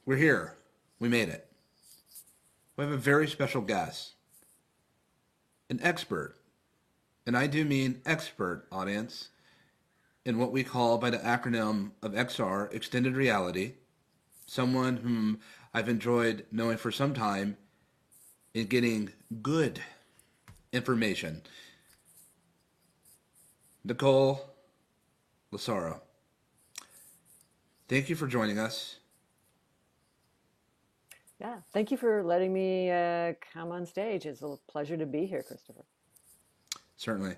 We're here. We made it. We have a very special guest, an expert, and I do mean expert audience, in what we call by the acronym of XR, Extended Reality, someone whom I've enjoyed knowing for some time in getting good information. Nicole Lassaro, thank you for joining us. Yeah, thank you for letting me come on stage. It's a pleasure to be here, Christopher. Certainly.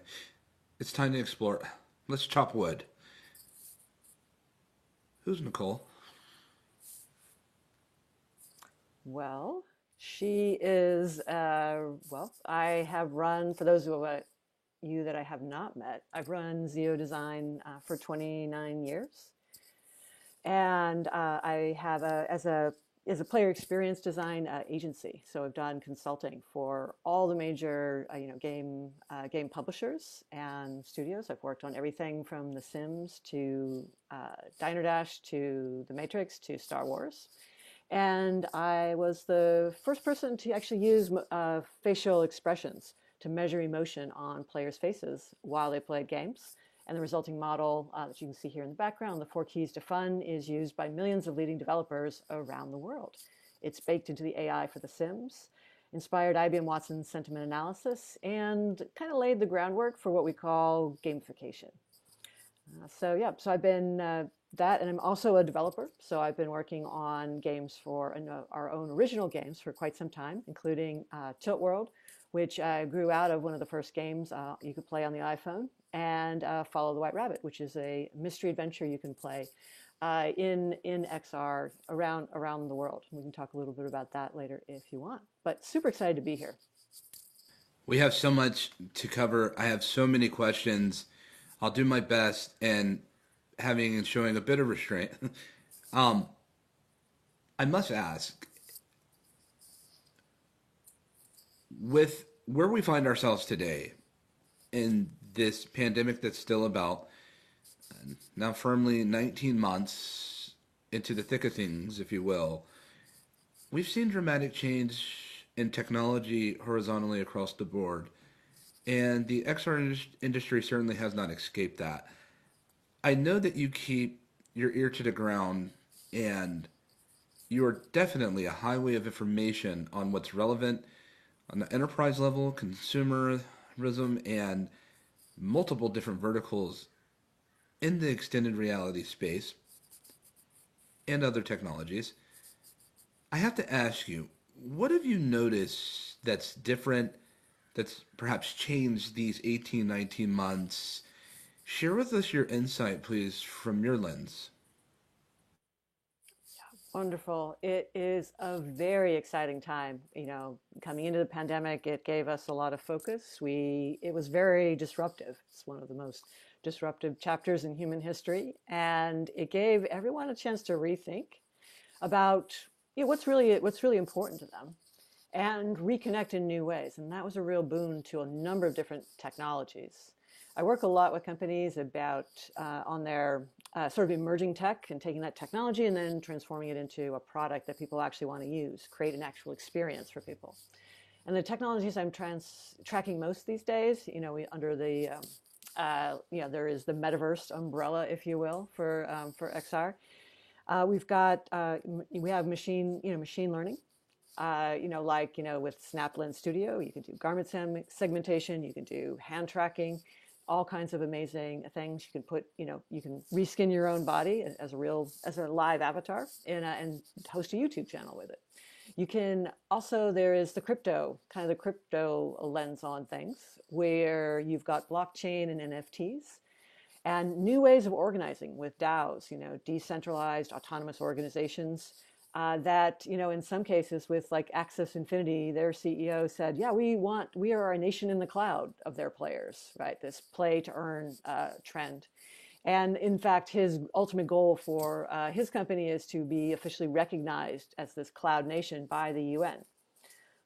It's time to explore. Let's chop wood. Who's Nicole? Well, she is, I have run, for those of you that I have not met, I've run Zeo Design for 29 years. And I have as a player experience design agency. So I've done consulting for all the major, game publishers and studios. I've worked on everything from The Sims to Diner Dash to The Matrix to Star Wars. And I was the first person to actually use facial expressions to measure emotion on players' faces while they played games. And the resulting model that you can see here in the background, the 4 keys to fun, is used by millions of leading developers around the world. It's baked into the AI for The Sims, inspired IBM Watson sentiment analysis, and kind of laid the groundwork for what we call gamification. So I've been that, and I'm also a developer. So I've been working on games for our own original games for quite some time, including Tilt World, which grew out of one of the first games you could play on the iPhone, and Follow the White Rabbit, which is a mystery adventure you can play in XR around the world. We can talk a little bit about that later if you want. But super excited to be here. We have so much to cover. I have so many questions. I'll do my best, and having and showing a bit of restraint. um, I must ask, with where we find ourselves today in this pandemic that's still about, now firmly 19 months into the thick of things, if you will, we've seen dramatic change in technology horizontally across the board. And the XR industry certainly has not escaped that. I know that you keep your ear to the ground, and you are definitely a highway of information on what's relevant on the enterprise level, consumerism, and multiple different verticals in the extended reality space and other technologies. I have to ask you, what have you noticed that's different, that's perhaps changed these 18, 19 months? Share with us your insight, please, from your lens. Wonderful. It is a very exciting time. Coming into the pandemic, it gave us a lot of focus. It was very disruptive. It's one of the most disruptive chapters in human history, and it gave everyone a chance to rethink about what's really important to them and reconnect in new ways. And that was a real boon to a number of different technologies. I work a lot with companies about on their sort of emerging tech and taking that technology and then transforming it into a product that people actually want to use, create an actual experience for people. And the technologies I'm tracking most these days, under the there is the metaverse umbrella, if you will, for XR. We have machine learning. With Snaplin Studio, you can do garment segmentation, you can do hand tracking, all kinds of amazing things. You can reskin your own body as a live avatar and host a YouTube channel with it. You can also, there is the crypto lens on things, where you've got blockchain and NFTs and new ways of organizing with DAOs, decentralized autonomous organizations that, in some cases with like Access Infinity, their CEO said, yeah, we are a nation in the cloud of their players, right? This play to earn trend. And in fact, his ultimate goal for his company is to be officially recognized as this cloud nation by the UN.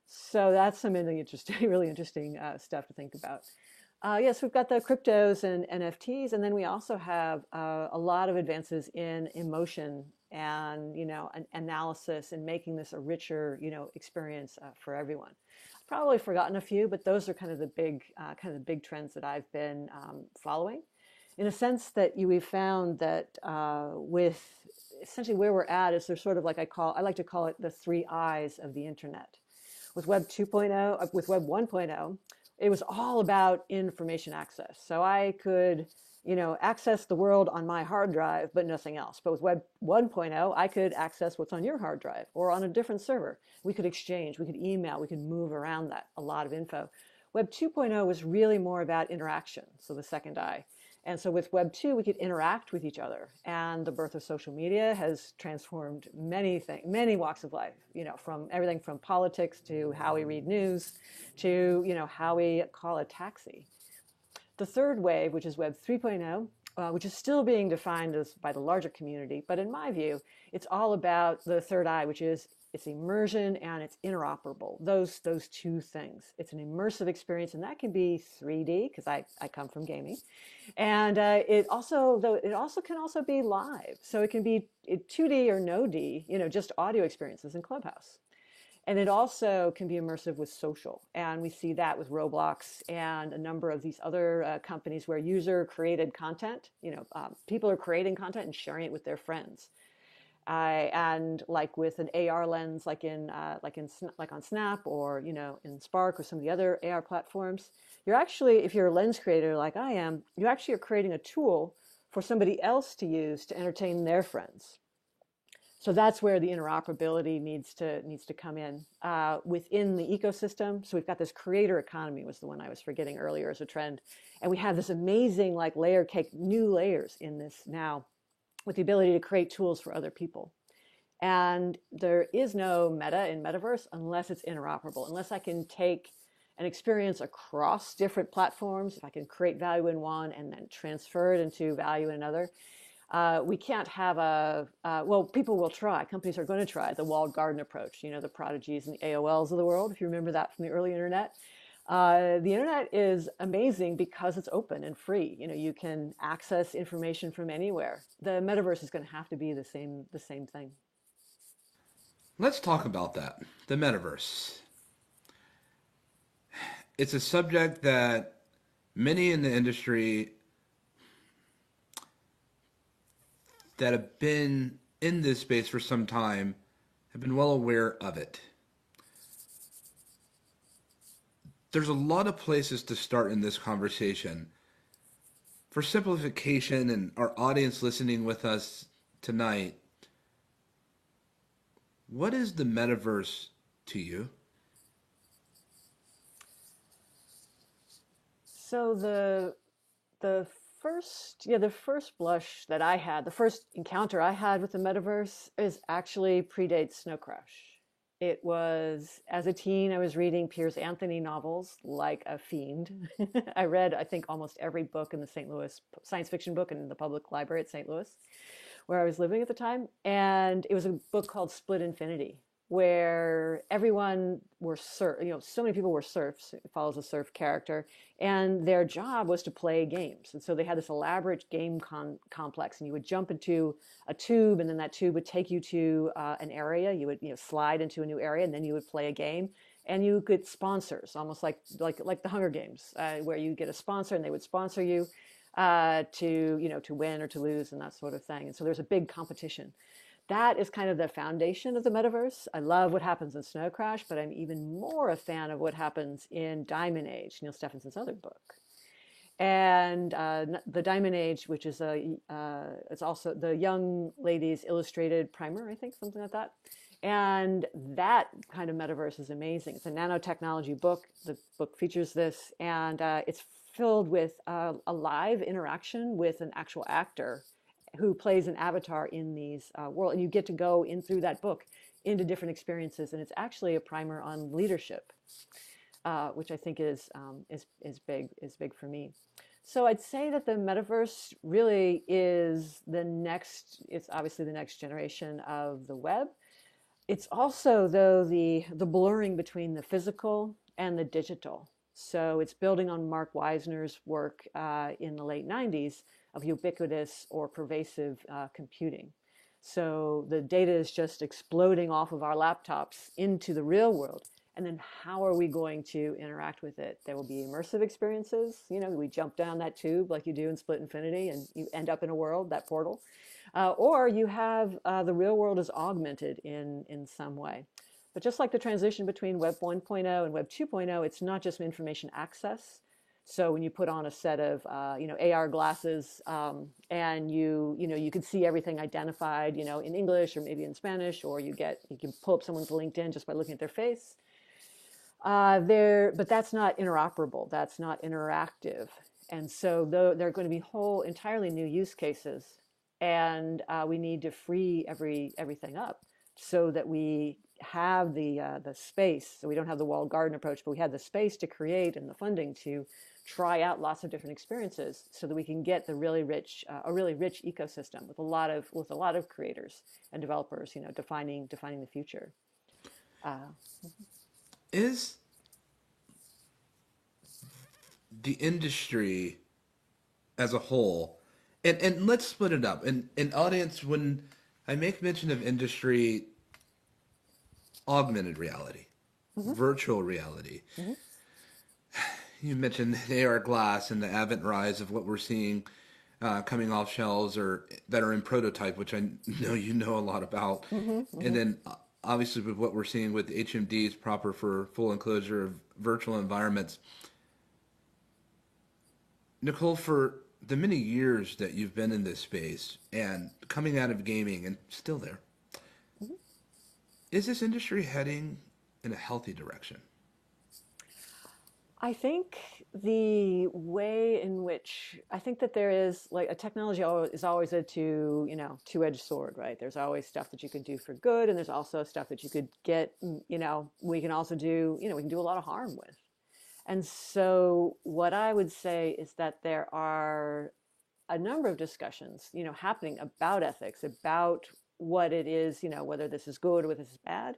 So that's some really interesting, really interesting stuff to think about. Yes, we've got the cryptos and NFTs, and then we also have a lot of advances in emotion and, an analysis and making this a richer, experience for everyone. I've probably forgotten a few, but those are kind of the big trends that I've been following. In a sense that we've found that with essentially where we're at is there's sort of like I like to call it the three eyes of the internet. With Web 2.0, with Web 1.0, it was all about information access. So I could, access the world on my hard drive, but nothing else. But with Web 1.0, I could access what's on your hard drive or on a different server. We could exchange, we could email, we could move around that, a lot of info. Web 2.0 was really more about interaction, so the second eye. And so with Web 2, we could interact with each other. And the birth of social media has transformed many things, many walks of life, from everything from politics to how we read news to, how we call a taxi. The third wave, which is Web 3.0, which is still being defined as by the larger community, but in my view, it's all about the third eye, which is it's immersion and it's interoperable. Those two things. It's an immersive experience, and that can be 3D because I come from gaming, and it also can also be live. So it can be 2D or no D, just audio experiences in Clubhouse. And it also can be immersive with social. And we see that with Roblox and a number of these other companies where user created content, people are creating content and sharing it with their friends. And like with an AR lens, like on Snap or, in Spark or some of the other AR platforms, you're actually, if you're a lens creator like I am, you actually are creating a tool for somebody else to use to entertain their friends. So that's where the interoperability needs to come in within the ecosystem. So we've got this creator economy was the one I was forgetting earlier as a trend, and we have this amazing like layer cake, new layers in this now, with the ability to create tools for other people. And there is no meta in metaverse unless it's interoperable, unless I can take an experience across different platforms. If I can create value in one and then transfer it into value in another. We can't have well, people will try. Companies are going to try the walled garden approach, the Prodigies and the AOLs of the world, if you remember that from the early internet. The internet is amazing because it's open and free. You can access information from anywhere. The metaverse is going to have to be the same thing. Let's talk about that. The metaverse. It's a subject that many in the industry that have been in this space for some time have been well aware of it. There's a lot of places to start in this conversation. For simplification and our audience listening with us tonight, what is the metaverse to you? So the first blush that I had, the first encounter I had with the metaverse is actually predates Snow Crash. It was, as a teen, I was reading Piers Anthony novels like a fiend. I read, I think, almost every book in the St. Louis science fiction book in the public library at St. Louis, where I was living at the time. And it was a book called Split Infinity, where everyone were so many people were serfs. It follows a serf character, and their job was to play games. And so they had this elaborate game complex, and you would jump into a tube, and then that tube would take you to an area. You would slide into a new area, and then you would play a game. And you get sponsors, almost like the Hunger Games, where you get a sponsor, and they would sponsor you to win or to lose and that sort of thing. And so there's a big competition. That is kind of the foundation of the metaverse. I love what happens in Snow Crash, but I'm even more a fan of what happens in Diamond Age, Neal Stephenson's other book. And the Diamond Age, which is it's also the Young Ladies Illustrated Primer, I think, something like that. And that kind of metaverse is amazing. It's a nanotechnology book. The book features this, and it's filled with a live interaction with an actual actor who plays an avatar in these world, and you get to go in through that book into different experiences, and it's actually a primer on leadership, which I think is big for me. So I'd say that the metaverse really is it's obviously the next generation of the web. It's also, though, the blurring between the physical and the digital. So it's building on Mark Wisner's work in the late 90s of ubiquitous or pervasive computing. So the data is just exploding off of our laptops into the real world. And then how are we going to interact with it? There will be immersive experiences. You know, we jump down that tube like you do in Split Infinity and you end up in a world, that portal. Or you have the real world is augmented in some way. But just like the transition between Web 1.0 and Web 2.0, it's not just information access. So when you put on a set of AR glasses and you can see everything identified in English or maybe in Spanish, or you can pull up someone's LinkedIn just by looking at their face. But that's not interoperable. That's not interactive. And so there are going to be whole entirely new use cases, and we need to free everything up so that we have the space. So we don't have the walled garden approach, but we have the space to create and the funding to try out lots of different experiences, so that we can get a really rich ecosystem with a lot of creators and developers, defining the future. Is the industry as a whole, and let's split it up. And audience, when I make mention of industry, augmented reality, virtual reality. You mentioned AR glass and the advent rise of what we're seeing coming off shelves or that are in prototype, which I know you know a lot about. And then obviously with what we're seeing with HMDs proper for full enclosure of virtual environments. Nicole, for the many years that you've been in this space and coming out of gaming and still there, is this industry heading in a healthy direction? I think the way in which I think that there is like a technology is always a two-edged sword, right? There's always stuff that you could do for good, and there's also stuff that you could get, we can also do, we can do a lot of harm with. And so what I would say is that there are a number of discussions, happening about ethics, about what it is, whether this is good or whether this is bad.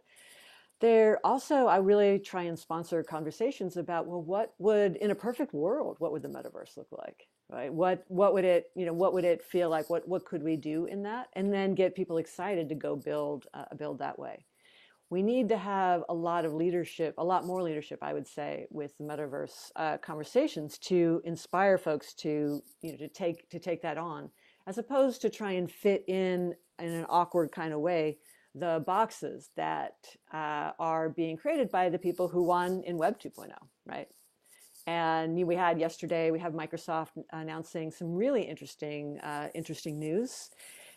There also, I really try and sponsor conversations about, well, what would, in a perfect world, what would the metaverse look like, right? What would it feel like? What could we do in that? And then get people excited to go build that way. We need to have a lot more leadership, I would say, with the metaverse conversations to inspire folks to take that on, as opposed to try and fit in an awkward kind of way the boxes that are being created by the people who won in Web 2.0, right? And we have Microsoft announcing some really interesting news.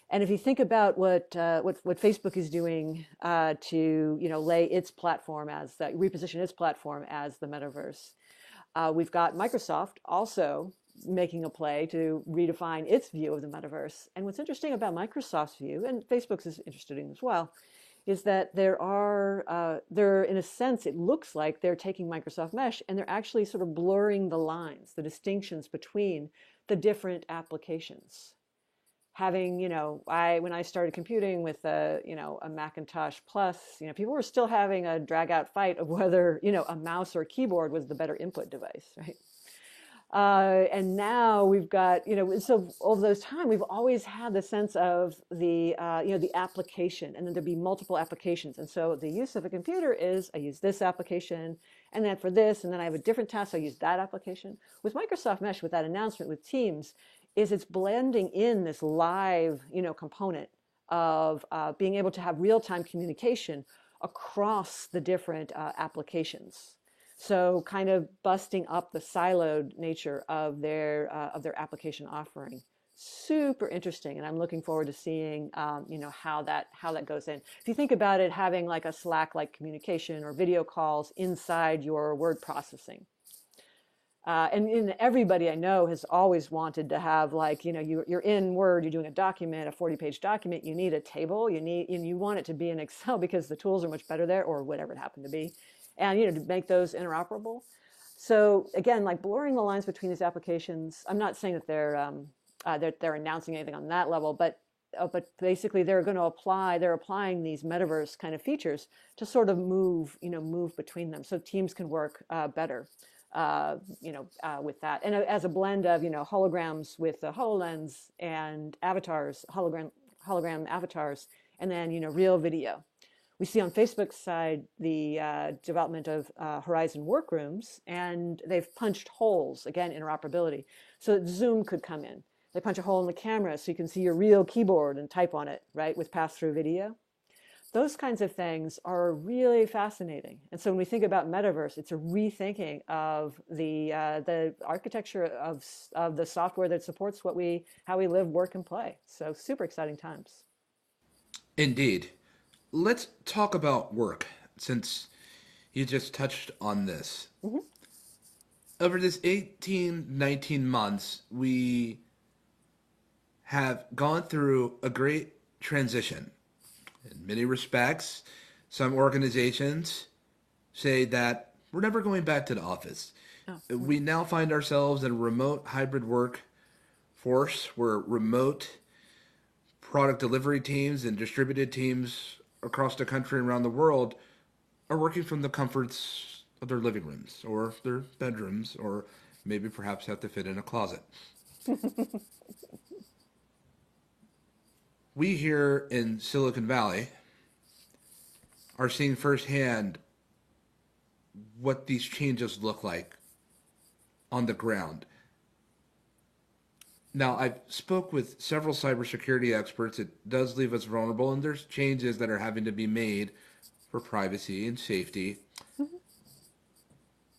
And if you think about what Facebook is doing to lay its platform reposition its platform as the metaverse, we've got Microsoft also making a play to redefine its view of the metaverse. And what's interesting about Microsoft's view, and Facebook's is interested in as well, is that there in a sense, it looks like they're taking Microsoft Mesh and they're actually sort of blurring the lines, the distinctions between the different applications. Having, when I started computing with a Macintosh Plus, people were still having a drag out fight of whether, a mouse or a keyboard was the better input device, right? And now we've got, so over those time, we've always had the sense of the application, and then there'd be multiple applications. And so the use of a computer is, I use this application, and then for this, and then I have a different task, so I use that application. With Microsoft Mesh, with that announcement with Teams, it's blending in this live, component of being able to have real-time communication across the different applications. So kind of busting up the siloed nature of their application offering. Super interesting, and I'm looking forward to seeing how that goes in. If you think about it, having like a Slack-like communication or video calls inside your word processing. And everybody I know has always wanted to have, like, you're in Word, you're doing a document, a 40-page document, you need a table, and you want it to be in Excel because the tools are much better there, or whatever it happened to be. And, to make those interoperable. So again, like blurring the lines between these applications, I'm not saying that they're announcing anything on that level, but basically they're applying these metaverse kind of features to sort of move between them so teams can work better, with that. And as a blend of, holograms with the HoloLens and avatars, hologram avatars, and then, real video. We see on Facebook's side the development of Horizon Workrooms, and they've punched holes, again, interoperability, so that Zoom could come in. They punch a hole in the camera so you can see your real keyboard and type on it, right, with pass-through video. Those kinds of things are really fascinating. And so when we think about metaverse, it's a rethinking of the architecture of the software that supports how we live, work, and play. So super exciting times. Indeed. Let's talk about work, since you just touched on this. Mhm. Over this 18, 19 months, we have gone through a great transition. In many respects, some organizations say that we're never going back to the office. Oh. We now find ourselves in a remote hybrid work force where remote product delivery teams and distributed teams across the country and around the world are working from the comforts of their living rooms or their bedrooms, or maybe perhaps have to fit in a closet. We here in Silicon Valley are seeing firsthand what these changes look like on the ground. Now, I've spoke with several cybersecurity experts. It does leave us vulnerable, and there's changes that are having to be made for privacy and safety. Mhm.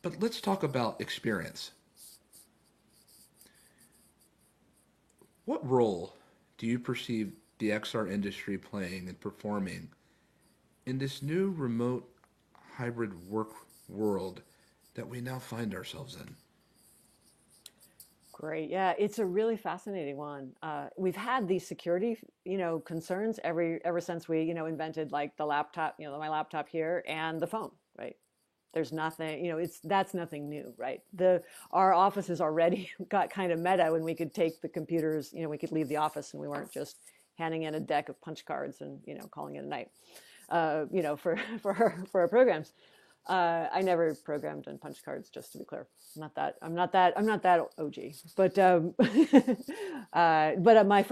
But let's talk about experience. What role do you perceive the XR industry playing and performing in this new remote hybrid work world that we now find ourselves in? Great. Yeah, it's a really fascinating one. We've had these security, concerns ever since we, invented like the laptop, my laptop here and the phone, right? There's nothing, that's nothing new, right? Our offices already got kind of meta when we could take the computers, we could leave the office and we weren't just handing in a deck of punch cards and, calling it a night, for our programs. I never programmed on punch cards, just to be clear. I'm not that OG. But my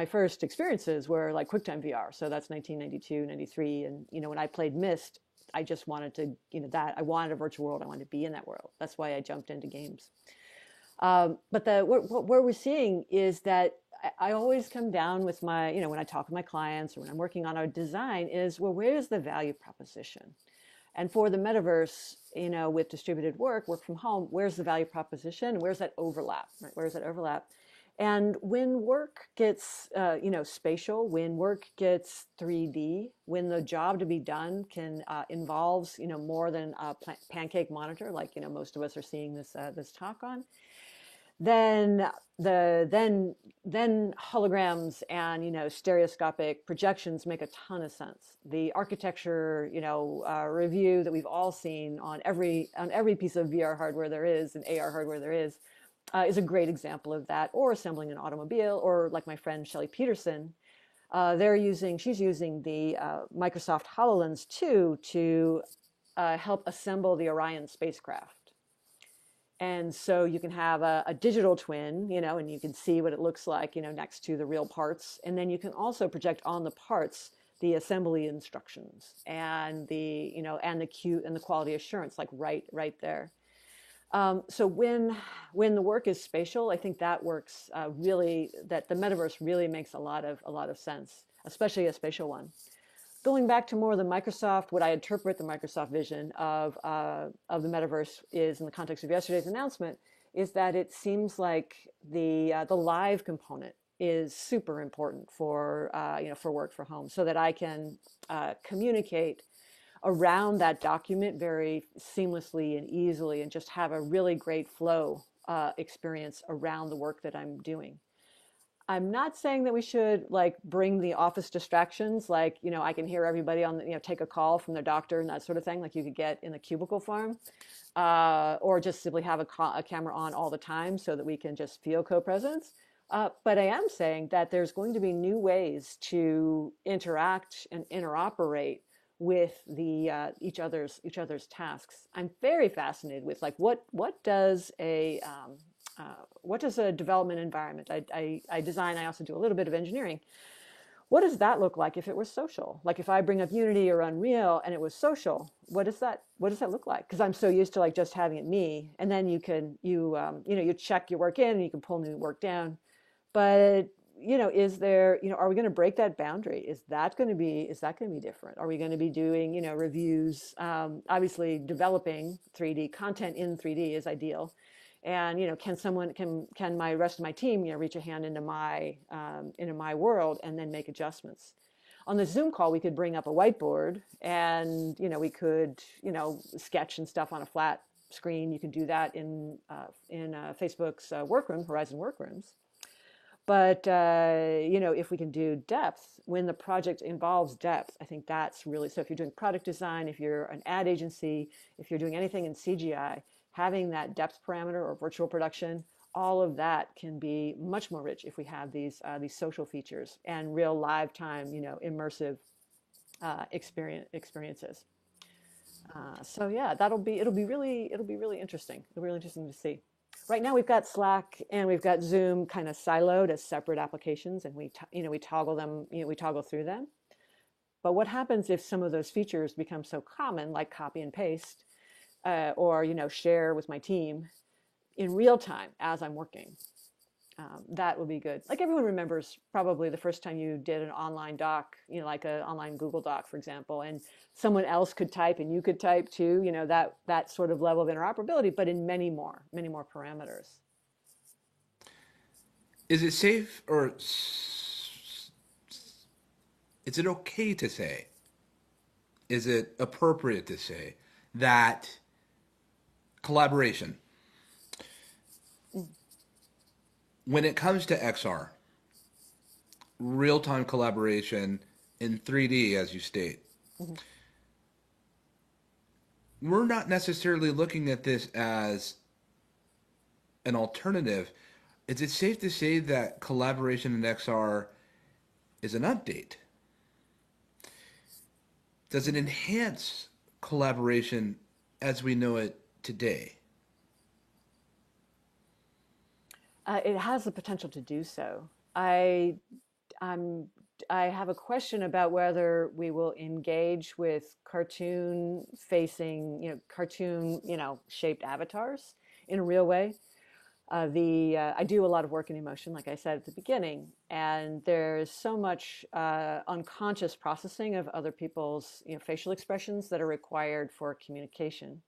first experiences were like QuickTime VR. So that's 1992, 93, and when I played Myst, I just wanted to, I wanted a virtual world. I wanted to be in that world. That's why I jumped into games. But what we're seeing is that I always come down with my, when I talk with my clients or when I'm working on our design is, well, where's the value proposition? And for the metaverse, with distributed work from home, where's the value proposition? Where's that overlap? Right? Where's that overlap? And when work gets, spatial, when work gets 3D, when the job to be done involves, more than a pancake monitor, like most of us are seeing this talk on, then then holograms and stereoscopic projections make a ton of sense. The architecture review that we've all seen on every piece of VR hardware there is and AR hardware there is a great example of that. Or assembling an automobile, or like my friend Shelley Peterson, she's using the Microsoft HoloLens 2 to help assemble the Orion spacecraft. And so you can have a digital twin, and you can see what it looks like, next to the real parts. And then you can also project on the parts the assembly instructions and and the quality assurance, like right there. So when the work is spatial, I think that works really. That the metaverse really makes a lot of sense, especially a spatial one. Going back to more of the Microsoft, what I interpret the Microsoft vision of the metaverse is, in the context of yesterday's announcement, is that it seems like the live component is super important for for work for home, so that I can communicate around that document very seamlessly and easily, and just have a really great flow experience around the work that I'm doing. I'm not saying that we should like bring the office distractions, like, I can hear everybody on the, take a call from their doctor and that sort of thing, like you could get in the cubicle farm, or just simply have a camera on all the time so that we can just feel co-presence. But I am saying that there's going to be new ways to interact and interoperate with the each other's tasks. I'm very fascinated with like what does a development environment? I design. I also do a little bit of engineering. What does that look like if it was social? Like if I bring up Unity or Unreal and it was social, what does that look like? Because I'm so used to like just having it me, and then you check your work in and you can pull new work down. But is there, are we going to break that boundary? Is that going to be different? Are we going to be doing, reviews? Obviously, developing 3D content in 3D is ideal. And can my rest of my team, reach a hand into my world and then make adjustments? On the Zoom call, we could bring up a whiteboard and we could sketch and stuff on a flat screen. You can do that in Facebook's workroom, Horizon Workrooms. But if we can do depth, when the project involves depth, I think that's really, so if you're doing product design, if you're an ad agency, if you're doing anything in CGI, having that depth parameter or virtual production, all of that can be much more rich if we have these social features and real live time, immersive experiences. So yeah, it'll be really interesting. It'll be really interesting to see. Right now we've got Slack and we've got Zoom kind of siloed as separate applications, and we toggle them, we toggle through them. But what happens if some of those features become so common, like copy and paste, or share with my team in real time as I'm working? That would be good. Like everyone remembers probably the first time you did an online doc, like an online Google Doc, for example, and someone else could type and you could type too, that sort of level of interoperability, but in many more parameters. Is it safe or is it okay to say? Is it appropriate to say that collaboration, when it comes to XR, real-time collaboration in 3D, as you state, mm-hmm. We're not necessarily looking at this as an alternative. Is it safe to say that collaboration in XR is an update? Does it enhance collaboration as we know it today? It has the potential to do so. I have a question about whether we will engage with cartoon shaped avatars in a real way. I do a lot of work in emotion, like I said at the beginning, and there's so much unconscious processing of other people's facial expressions that are required for communication.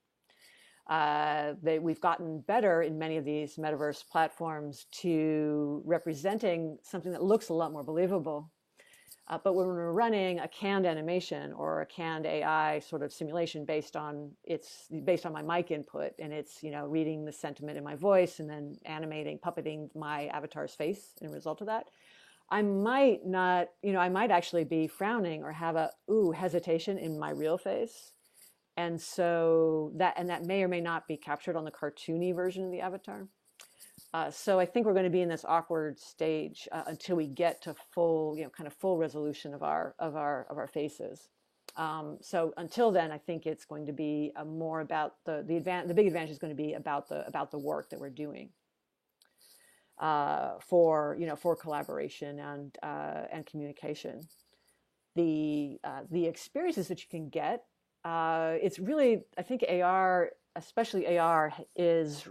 We've gotten better in many of these metaverse platforms to representing something that looks a lot more believable. But when we're running a canned animation or a canned AI sort of simulation based on my mic input, and it's reading the sentiment in my voice and then puppeting my avatar's face in result of that, I might not, I might actually be frowning or have a hesitation in my real face. And so that may or may not be captured on the cartoony version of the avatar. So I think we're going to be in this awkward stage until we get to full resolution of our faces. So until then, I think it's going to be more about the big advantage is going to be about the work that we're doing for collaboration and communication. The experiences that you can get. It's really, I think AR, especially AR, is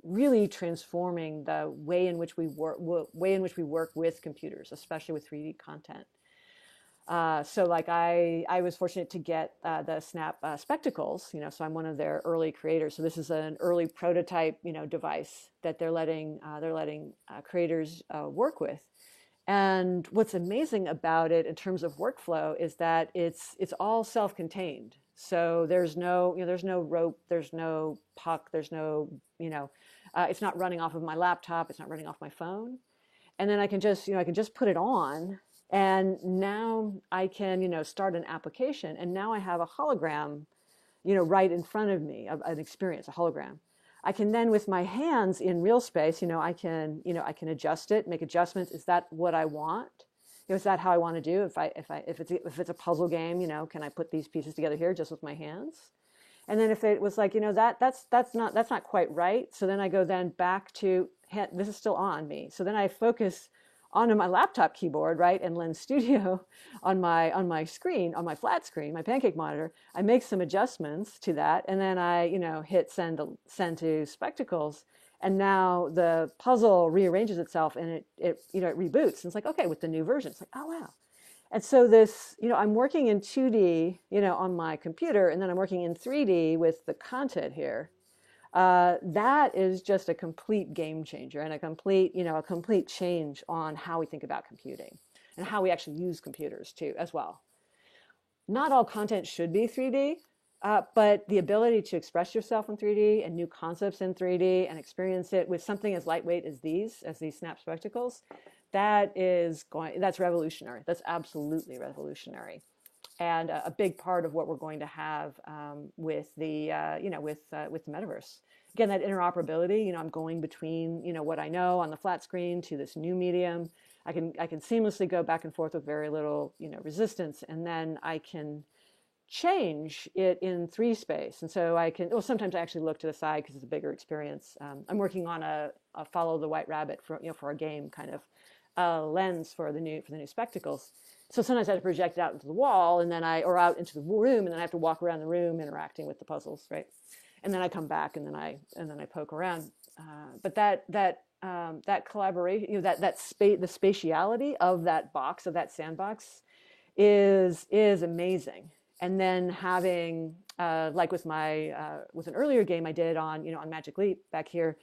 really transforming the way in which we work with computers, especially with 3D content. So like I was fortunate to get the Snap spectacles, so I'm one of their early creators. So this is an early prototype, device that they're letting creators work with. And what's amazing about it in terms of workflow is that it's all self-contained. So there's no rope, there's no puck, there's no, it's not running off of my laptop, it's not running off my phone. And then I can just put it on, and now I can, start an application, and now I have a hologram, right in front of me, an experience, a hologram. I can then, with my hands in real space, I can adjust it, make adjustments. Is that what I want? Is that how I want to do? If it's a puzzle game, can I put these pieces together here just with my hands? And then if it was like, that's not quite right. So then I go back to, this is still on me. So then I focus onto my laptop keyboard, right, and Lens Studio on my screen, on my flat screen, my pancake monitor. I make some adjustments to that, and then I, hit send to Spectacles, and now the puzzle rearranges itself, and it reboots. And it's like, okay, with the new version, it's like, oh wow. And so this, I'm working in 2D, on my computer, and then I'm working in 3D with the content here. That is just a complete game changer and a complete change on how we think about computing and how we actually use computers too, as well. Not all content should be 3D, but the ability to express yourself in 3D and new concepts in 3D and experience it with something as lightweight as these Snap Spectacles, that's revolutionary. That's absolutely revolutionary, and a big part of what we're going to have with the metaverse. Again, that interoperability. I'm going between what I know on the flat screen to this new medium. I can seamlessly go back and forth with very little resistance, and then I can change it in 3 space. And so I can. Well, sometimes I actually look to the side because it's a bigger experience. I'm working on a follow the white rabbit for a game kind of lens for the new Spectacles. So sometimes I have to project it out into the wall, and then or out into the room, and then I have to walk around the room interacting with the puzzles, right? And then I come back, and then I poke around. But that collaboration, that space, the spatiality of that box, of that sandbox, is amazing. And then having like with an earlier game I did on Magic Leap back here,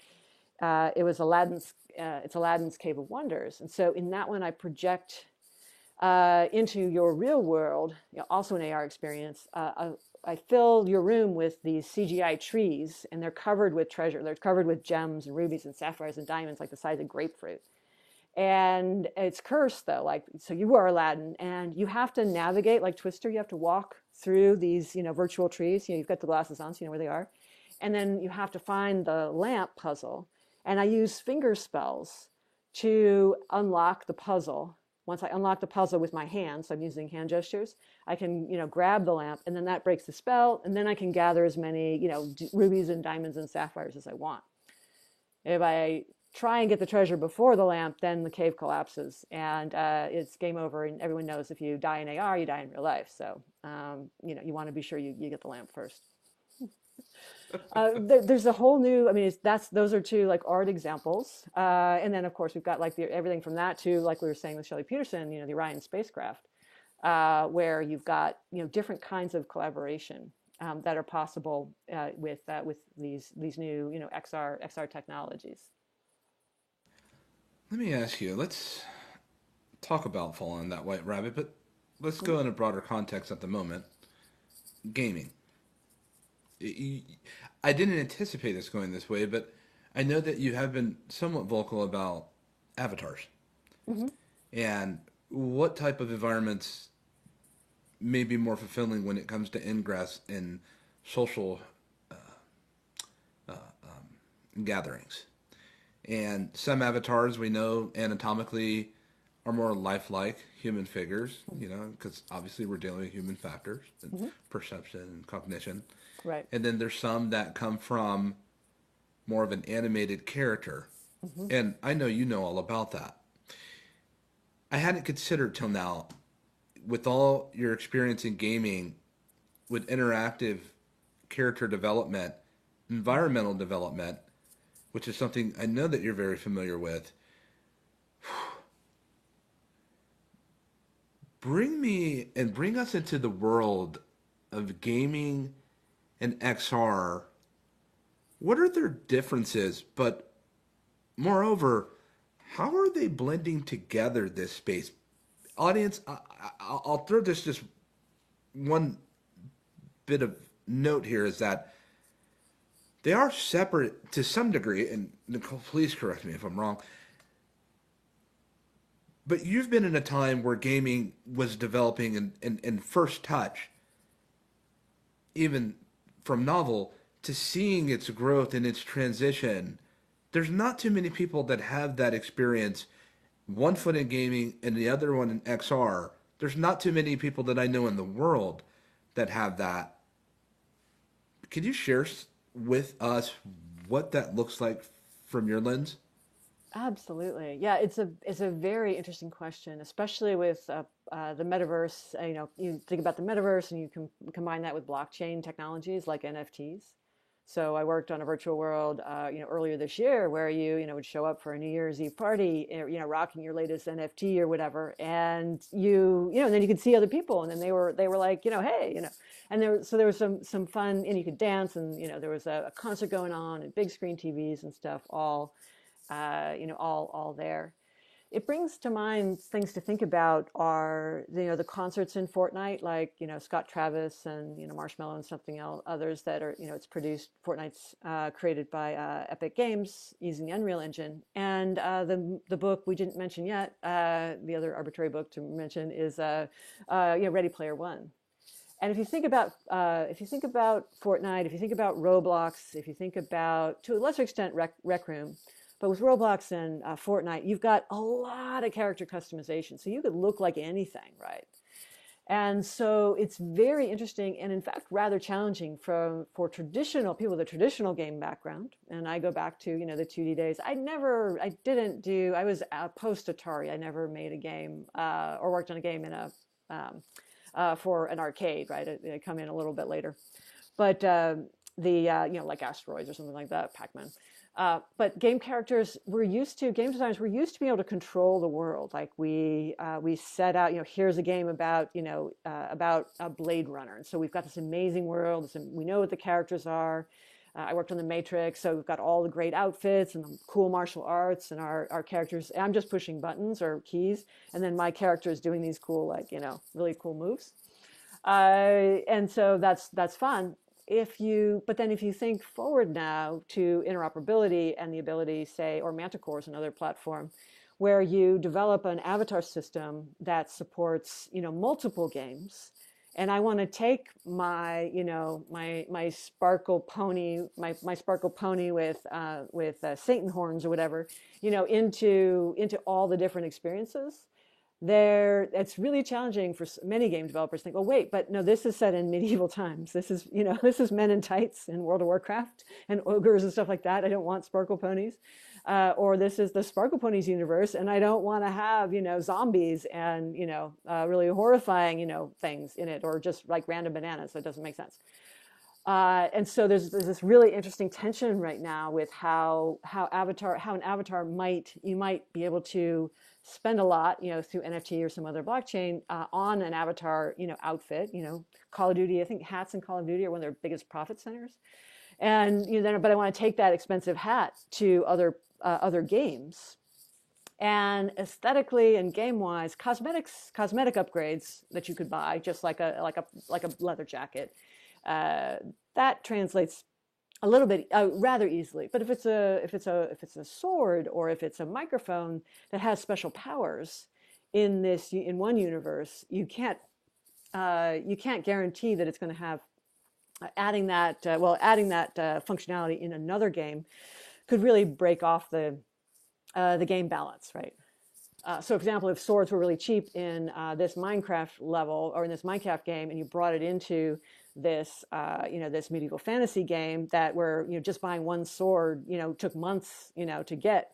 it was it's Aladdin's Cave of Wonders, and so in that one I project into your real world, also an AR experience. I fill your room with these CGI trees, and they're covered with treasure. They're covered with gems and rubies and sapphires and diamonds, like the size of grapefruit. And it's cursed, though. So you are Aladdin, and you have to navigate like Twister. You have to walk through these, virtual trees. You've got the glasses on, so you know where they are. And then you have to find the lamp puzzle. And I use finger spells to unlock the puzzle. Once I unlock the puzzle with my hands, so I'm using hand gestures, I can, grab the lamp, and then that breaks the spell, and then I can gather as many, rubies and diamonds and sapphires as I want. If I try and get the treasure before the lamp, then the cave collapses, and it's game over, and everyone knows if you die in AR, you die in real life. So, you want to be sure you get the lamp first. There's a whole new. I mean, those are 2 like art examples, and then of course we've got like everything from that to, like we were saying with Shelley Peterson, the Orion spacecraft, where you've got different kinds of collaboration that are possible with these new XR technologies. Let me ask you. Let's talk about following that white rabbit, but let's go in a broader context at the moment. Gaming. I didn't anticipate this going this way, but I know that you have been somewhat vocal about avatars. Mm-hmm. And what type of environments may be more fulfilling when it comes to ingress in social gatherings. And some avatars we know anatomically are more lifelike human figures, because obviously we're dealing with human factors and mm-hmm. perception and cognition. Right. And then there's some that come from more of an animated character. Mm-hmm. And I know you know all about that. I hadn't considered till now, with all your experience in gaming, with interactive character development, environmental development, which is something I know that you're very familiar with. Bring us into the world of gaming and XR. What are their differences? But moreover, how are they blending together this space? Audience, I'll throw this just one bit of note here is that they are separate to some degree, and Nicole, please correct me if I'm wrong. But you've been in a time where gaming was developing in first touch, even from novel to seeing its growth and its transition. There's not too many people that have that experience, one foot in gaming and the other one in XR. There's not too many people that I know in the world that have that. Can you share with us what that looks like from your lens? Absolutely. Yeah, it's a very interesting question, especially with the metaverse. You think about the metaverse and you can combine that with blockchain technologies like NFTs. So I worked on a virtual world, earlier this year where you would show up for a New Year's Eve party, rocking your latest NFT or whatever, and and then you could see other people, and then they were like, hey, and there was some fun, and you could dance, and there was a concert going on, and big screen TVs and stuff, all there. It brings to mind things to think about are the concerts in Fortnite, like Scott Travis and Marshmello and something else, others that are it's produced. Fortnite's created by Epic Games using the Unreal Engine, and the book we didn't mention yet. The other arbitrary book to mention is Ready Player One. And if you think about Fortnite, if you think about Roblox, if you think about to a lesser extent Rec Room, but with Roblox and Fortnite, you've got a lot of character customization, so you could look like anything, right? And so it's very interesting and in fact rather challenging for traditional people with a traditional game background. And I go back to the 2D days. I was post Atari. I never made a game or worked on a game for an arcade, right? I come in a little bit later, but like Asteroids or something like that, Pac-Man. But game designers were used to being able to control the world. Like we set out, here's a game about a Blade Runner, and so we've got this amazing world. We know what the characters are. I worked on the Matrix, so we've got all the great outfits and the cool martial arts, and our characters. I'm just pushing buttons or keys, and then my character is doing these cool, really cool moves. And so that's fun. But then if you think forward now to interoperability and the ability, say, or Manticore is another platform, where you develop an avatar system that supports multiple games, and I want to take my sparkle pony, my sparkle pony with Satan horns or whatever, into all the different experiences. It's really challenging for many game developers to think, oh wait, but no, this is set in medieval times. This is this is men in tights in World of Warcraft and ogres and stuff like that. I don't want sparkle ponies. Or this is the Sparkle Ponies universe, and I don't want to have zombies and really horrifying things in it, or just like random bananas. So it doesn't make sense. And so there's this really interesting tension right now with how an avatar you might be able to spend a lot through NFT or some other blockchain on an avatar outfit. Call of Duty, I think hats in Call of Duty are one of their biggest profit centers. And but I want to take that expensive hat to other games. And aesthetically and game wise, cosmetic upgrades that you could buy, just like a leather jacket, that translates a little bit rather easily. But if it's a sword, or if it's a microphone that has special powers in one universe, you can't guarantee that it's going to have adding that functionality in another game could really break off the game balance, right? So, for example, if swords were really cheap in this Minecraft level or in this Minecraft game, and you brought it into this this medieval fantasy game that where just buying one sword took months to get,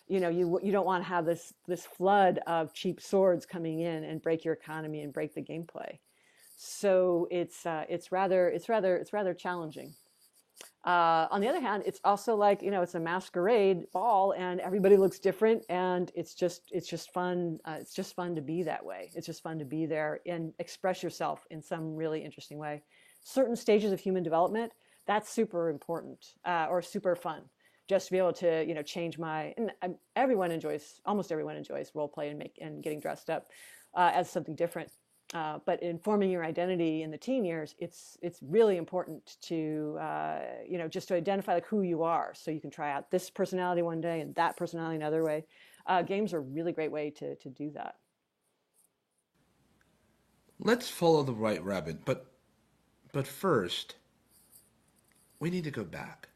you don't want to have this flood of cheap swords coming in and break your economy and break the gameplay. So it's rather challenging. On the other hand, it's also like it's a masquerade ball, and everybody looks different, and it's just fun. It's just fun to be that way. It's just fun to be there and express yourself in some really interesting way. Certain stages of human development, that's super important or super fun. Just to be able to change and almost everyone enjoys role play and getting dressed up as something different. But in forming your identity in the teen years, it's really important to just to identify like who you are, so you can try out this personality one day and that personality another way. Games are a really great way to do that. Let's follow the White Rabbit, but first we need to go back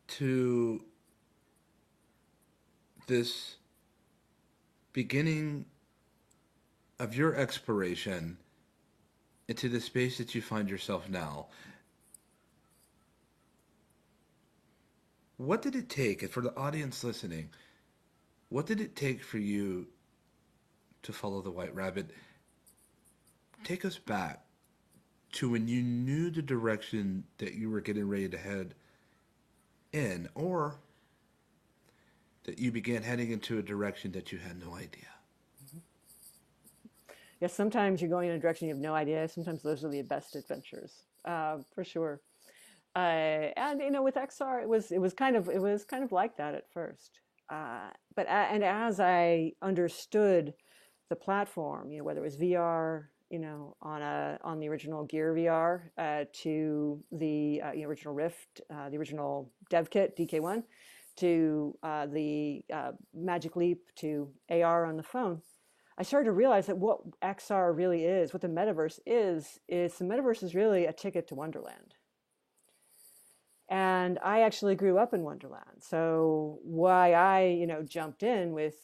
to this beginning of your exploration into the space that you find yourself now. What did it take, and for the audience listening, what did it take for you to follow the White Rabbit? Take us back to when you knew the direction that you were getting ready to head in, or that you began heading into a direction that you had no idea. Yes, sometimes you're going in a direction you have no idea. Sometimes those are the best adventures, for sure. And with XR, it was kind of like that at first. And as I understood the platform, whether it was VR, on the original Gear VR, to the original Rift, the original dev kit DK1, to the Magic Leap, to AR on the phone, I started to realize that what XR really is, what the metaverse is the metaverse is really a ticket to Wonderland. And I actually grew up in Wonderland. So why I, jumped in with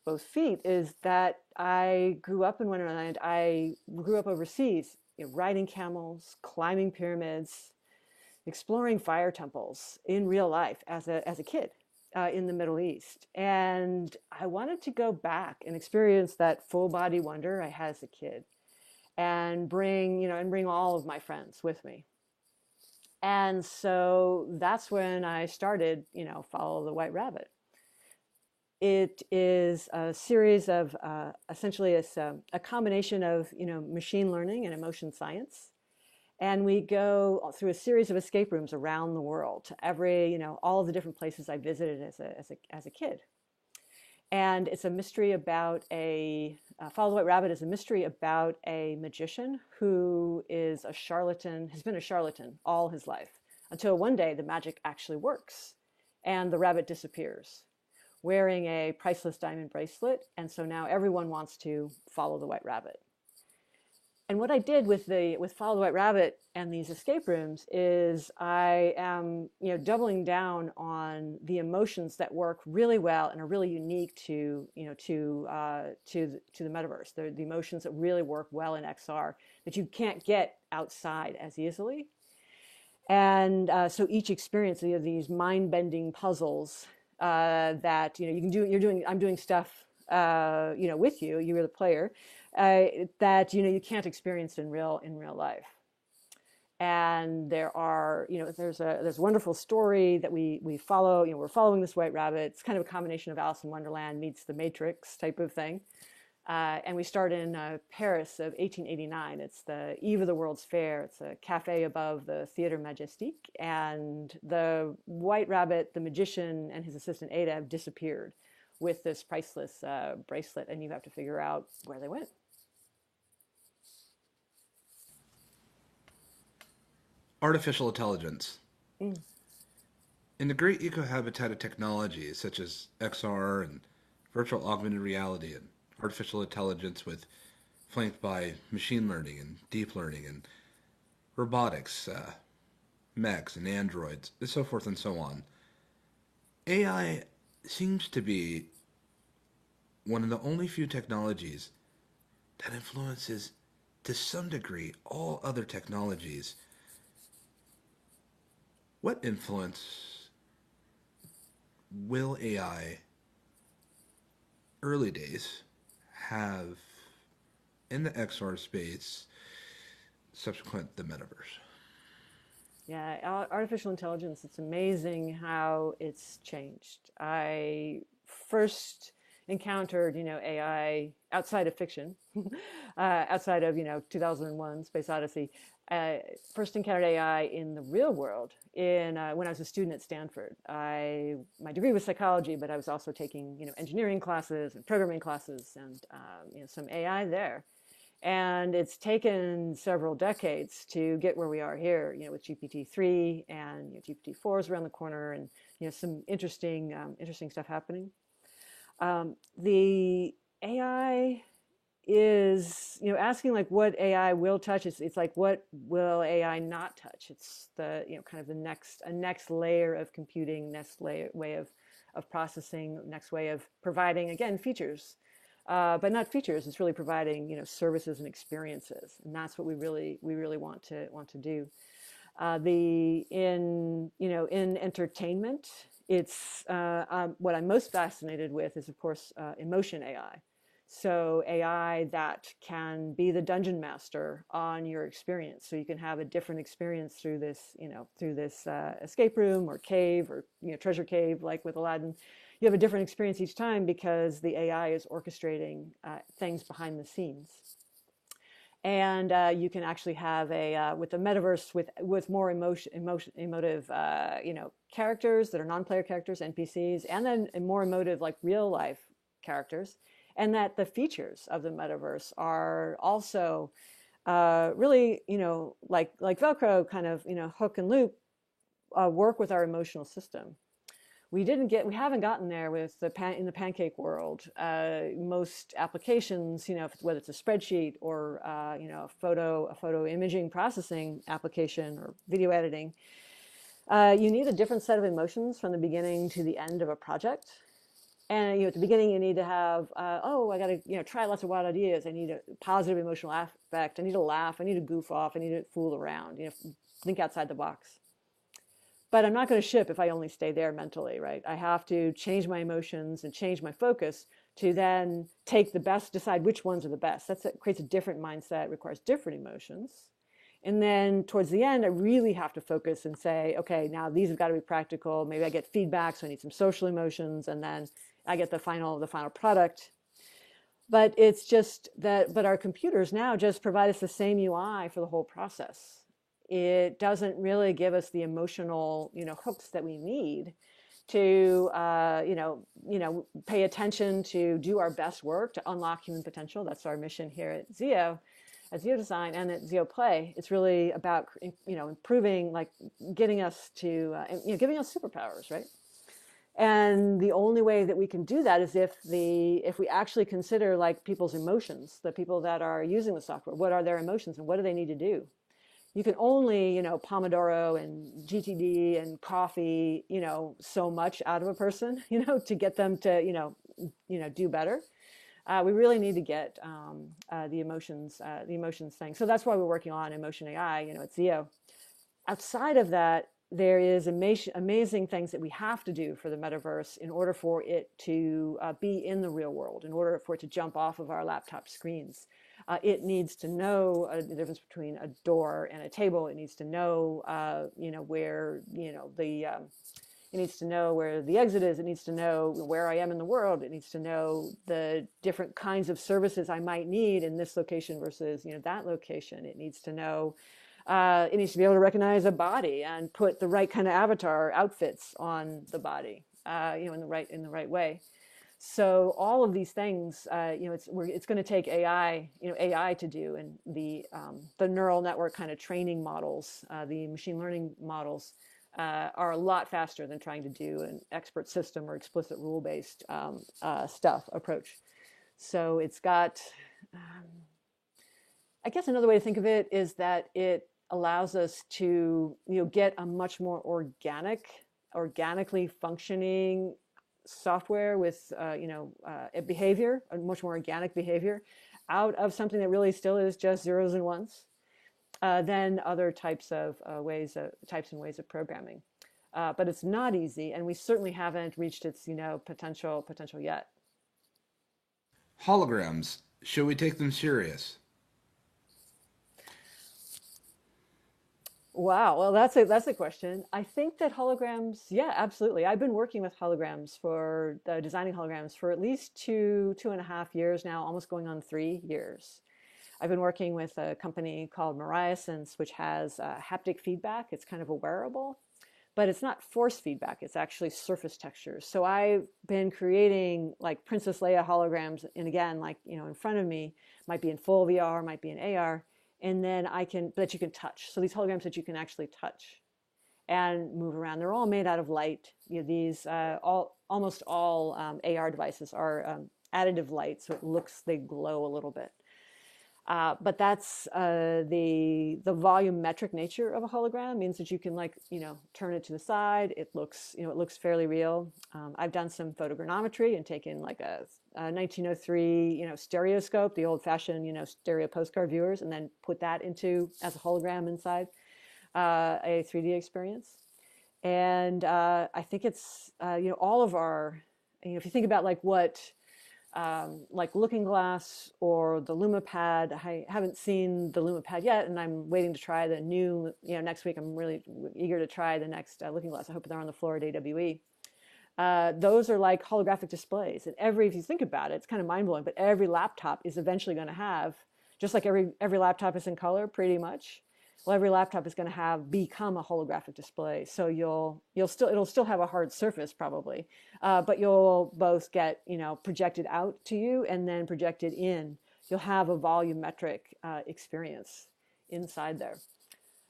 both feet is that I grew up in Wonderland. I grew up overseas, riding camels, climbing pyramids, exploring fire temples in real life as a kid, in the Middle East. And I wanted to go back and experience that full body wonder I had as a kid, and bring all of my friends with me. And so that's when I started, Follow the White Rabbit. It is a series of, essentially, it's a combination of, machine learning and emotion science. And we go through a series of escape rooms around the world, to all of the different places I visited as a kid. And it's a mystery about Follow the White Rabbit is a mystery about a magician who is a charlatan, has been a charlatan all his life, until one day the magic actually works and the rabbit disappears, wearing a priceless diamond bracelet. And so now everyone wants to follow the White Rabbit. And what I did with Follow the White Rabbit and these escape rooms is I am, doubling down on the emotions that work really well and are really unique to the metaverse. The emotions that really work well in XR that you can't get outside as easily. And so each experience, these mind-bending puzzles that you can do. I'm doing stuff with you. You're the player. That you can't experience in real life. And there's a wonderful story that we follow. We're following this White Rabbit. It's kind of a combination of Alice in Wonderland meets The Matrix type of thing. And we start in Paris of 1889. It's the eve of the World's Fair. It's a cafe above the Theatre Majestic. And the White Rabbit, the magician, and his assistant Ada have disappeared with this priceless bracelet, and you have to figure out where they went. Artificial intelligence. In the great ecohabitat of technologies such as XR and virtual augmented reality and artificial intelligence, with flanked by machine learning and deep learning and robotics, mechs and androids, and so forth and so on, AI seems to be one of the only few technologies that influences, to some degree, all other technologies. What influence will AI, early days, have in the XR space subsequent the metaverse? Yeah, artificial intelligence, it's amazing how it's changed. I first encountered, AI outside of fiction, outside of, 2001 Space Odyssey. First encountered AI in the real world when I was a student at Stanford. My degree was psychology, but I was also taking, engineering classes and programming classes, and some AI there. And it's taken several decades to get where we are here, with GPT-3, and GPT-4 is around the corner, and some interesting stuff happening. The AI is, asking like what AI will touch. It's like, what will AI not touch? It's the, kind of a next layer of computing, next way of processing, next way of providing, again, features. But not features. It's really providing, services and experiences, and that's what we really want to do. In entertainment, It's what I'm most fascinated with is, of course, emotion AI. So AI that can be the dungeon master on your experience. So you can have a different experience through this, through this escape room or cave or treasure cave, like with Aladdin. You have a different experience each time because the AI is orchestrating things behind the scenes. And you can actually have a with the metaverse with more emotive characters that are non-player characters, NPCs, and then more emotive like real life characters, and that the features of the metaverse are also really like Velcro kind of hook and loop work with our emotional system. We haven't gotten there with in the pancake world. Most applications, whether it's a spreadsheet or a photo imaging processing application or video editing, you need a different set of emotions from the beginning to the end of a project. And at the beginning, you need to have, I got to try lots of wild ideas. I need a positive emotional affect. I need to laugh. I need to goof off. I need to fool around. Think outside the box. But I'm not going to ship if I only stay there mentally, right? I have to change my emotions and change my focus to then take the best, decide which ones are the best. That creates a different mindset, requires different emotions. And then towards the end, I really have to focus and say, okay, now these have got to be practical. Maybe I get feedback, so I need some social emotions, and then I get the final product. But it's just that, but our computers now just provide us the same UI for the whole process. It doesn't really give us the emotional, hooks that we need to, pay attention to do our best work to unlock human potential. That's our mission here at Zeo Design and at Zeo Play. It's really about, improving, like getting us to, giving us superpowers, right? And the only way that we can do that is if we actually consider like people's emotions, the people that are using the software, what are their emotions and what do they need to do? You can only, Pomodoro and GTD and coffee, so much out of a person, to get them to, do better. We really need to get the emotions thing. So that's why we're working on Emotion AI, at Zeo. Outside of that, there is amazing things that we have to do for the metaverse in order for it to be in the real world, in order for it to jump off of our laptop screens. It needs to know the difference between a door and a table. It needs to know, where, it needs to know where the exit is. It needs to know where I am in the world. It needs to know the different kinds of services I might need in this location versus, that location. It needs to know, it needs to be able to recognize a body and put the right kind of avatar outfits on the body, in the right way. So all of these things, it's going to take AI to do, and the neural network kind of training models, the machine learning models, are a lot faster than trying to do an expert system or explicit rule-based stuff approach. So it's got, I guess another way to think of it is that it allows us to get a much more organically functioning software with a behavior, a much more organic behavior, out of something that really still is just zeros and ones, than other types and ways of programming. But it's not easy, and we certainly haven't reached its potential yet. Holograms, should we take them serious? Wow. Well, that's a question. I think that holograms, yeah, absolutely. I've been working with holograms for designing holograms for at least 2.5 years now, almost going on 3 years. I've been working with a company called Mariasense, which has haptic feedback. It's kind of a wearable, but it's not force feedback. It's actually surface textures. So I've been creating like Princess Leia holograms, and again, like in front of me, might be in full VR, might be in AR, and then that you can touch. So these holograms that you can actually touch and move around. They're all made out of light. These almost all AR devices are additive light, so they glow a little bit. But that's the volumetric nature of a hologram means that you can turn it to the side. It looks fairly real. I've done some photogrammetry and taken like a 1903 stereoscope, the old-fashioned stereo postcard viewers, and then put that into as a hologram inside a 3D experience. And I think it's all of our, if you think about like what like Looking Glass or the LumaPad. I haven't seen the LumaPad yet, and I'm waiting to try the new. Next week I'm really eager to try the next Looking Glass. I hope they're on the floor at AWE. Those are like holographic displays, and if you think about it, it's kind of mind blowing. But every laptop is eventually going to have, just like every laptop is in color, pretty much. Well, every laptop is going to become a holographic display. So it'll still have a hard surface probably, but you'll both get projected out to you and then projected in. You'll have a volumetric experience inside there.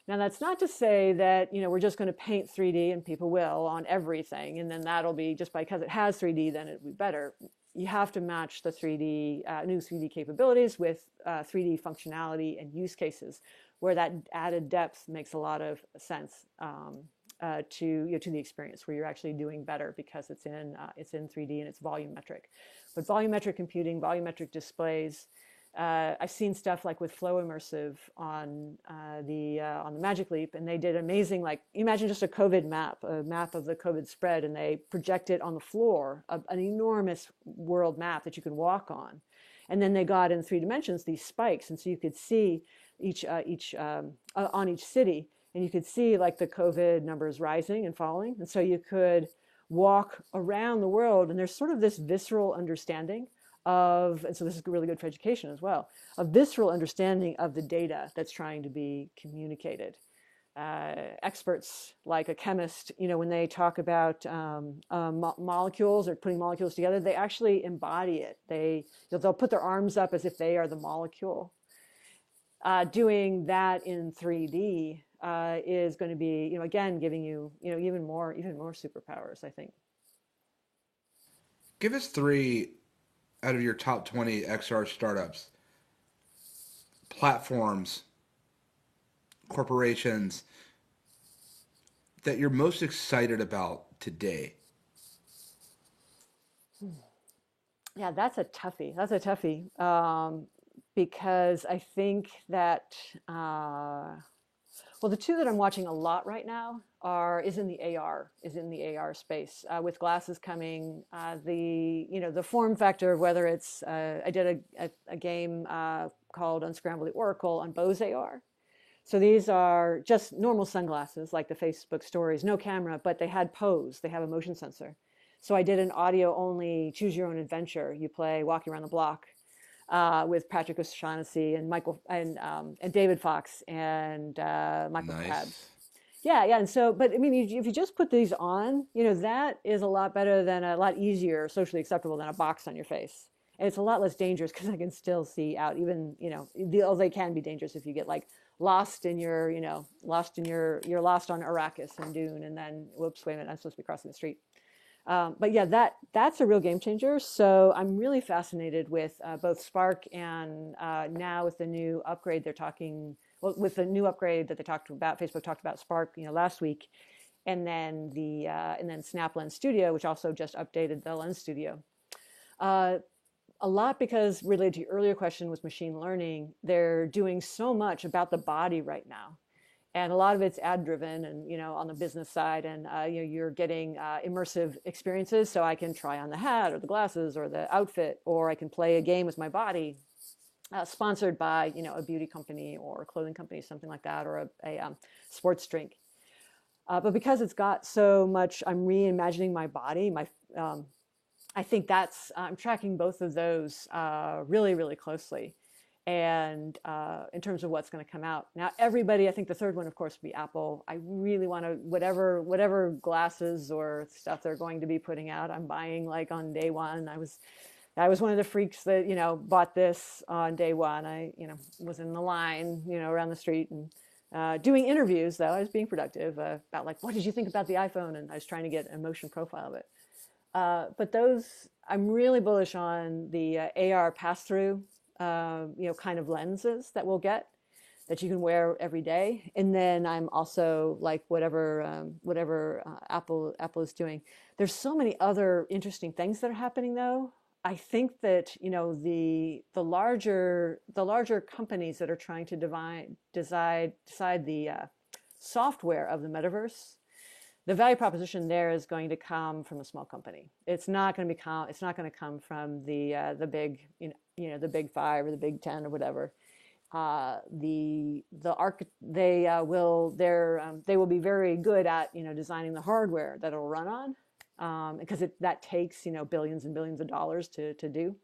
Now, that's not to say that we're just going to paint 3D, and people will, on everything, and then that'll be, just because it has 3D, then it'll be better. You have to match the new 3D capabilities with 3D functionality and use cases, where that added depth makes a lot of sense to the experience, where you're actually doing better because it's in 3D and it's volumetric. But volumetric computing, volumetric displays. I've seen stuff like with Flow Immersive on the Magic Leap, and they did amazing, like, imagine just a map of the COVID spread, and they project it on the floor, an enormous world map that you can walk on. And then they got in 3 dimensions these spikes, and so you could see on each city, and you could see like the COVID numbers rising and falling. And so you could walk around the world, and there's sort of this visceral understanding and so this is really good for education as well, a visceral understanding of the data that's trying to be communicated. Experts like a chemist, when they talk about molecules or putting molecules together, they actually embody it. They'll put their arms up as if they are the molecule. Doing that in 3D is going to be, again, giving you, even more superpowers, I think. Give us 3 out of your top 20 XR startups, platforms, corporations that you're most excited about today. Yeah, that's a toughie. Because I think that the 2 that I'm watching a lot right now is in the AR space, with glasses coming. The form factor of whether it's I did a game called Unscramble the Oracle on Bose AR. So these are just normal sunglasses like the Facebook stories, no camera, but they had pose. They have a motion sensor. So I did an audio only choose your own adventure. You play walking around the block. With Patrick O'Shaughnessy and Michael and David Fox and Michael Krabs. Yeah. And so, but I mean, if you just put these on, that is a lot better than a lot easier, socially acceptable than a box on your face. And it's a lot less dangerous because I can still see out. Even they can be dangerous if you get like lost on Arrakis and Dune, and then whoops, wait a minute, I'm supposed to be crossing the street. But yeah, that's a real game changer. So I'm really fascinated with both Spark and now with the new upgrade with the new upgrade that they talked about. Facebook talked about Spark, last week, and then Snap Lens Studio, which also just updated the Lens Studio. A lot because related to your earlier question with machine learning, they're doing so much about the body right now. And a lot of it's ad driven and, on the business side, and, you're getting immersive experiences. So I can try on the hat or the glasses or the outfit, or I can play a game with my body, sponsored by, a beauty company or a clothing company, something like that, or a sports drink. But because it's got so much, I'm reimagining my body, I think I'm tracking both of those really, really closely. And in terms of what's going to come out. Now, I think the third one, of course, would be Apple. I really want to, whatever glasses or stuff they're going to be putting out, I'm buying like on day one. I was one of the freaks that, bought this on day one. I, was in the line, around the street and doing interviews, though. I was being productive about like, what did you think about the iPhone? And I was trying to get an emotion profile of it. But I'm really bullish on the AR pass-through, kind of lenses that we'll get that you can wear every day. And then I'm also like whatever Apple is doing. There's so many other interesting things that are happening though. I think that, the larger companies that are trying to decide the software of the metaverse, the value proposition there is going to come from a small company. It's not going to become. It's not going to come from the big, the big five or the big 10 or whatever. The arch they will be very good at designing the hardware that it'll run on, because that takes billions and billions of dollars to do.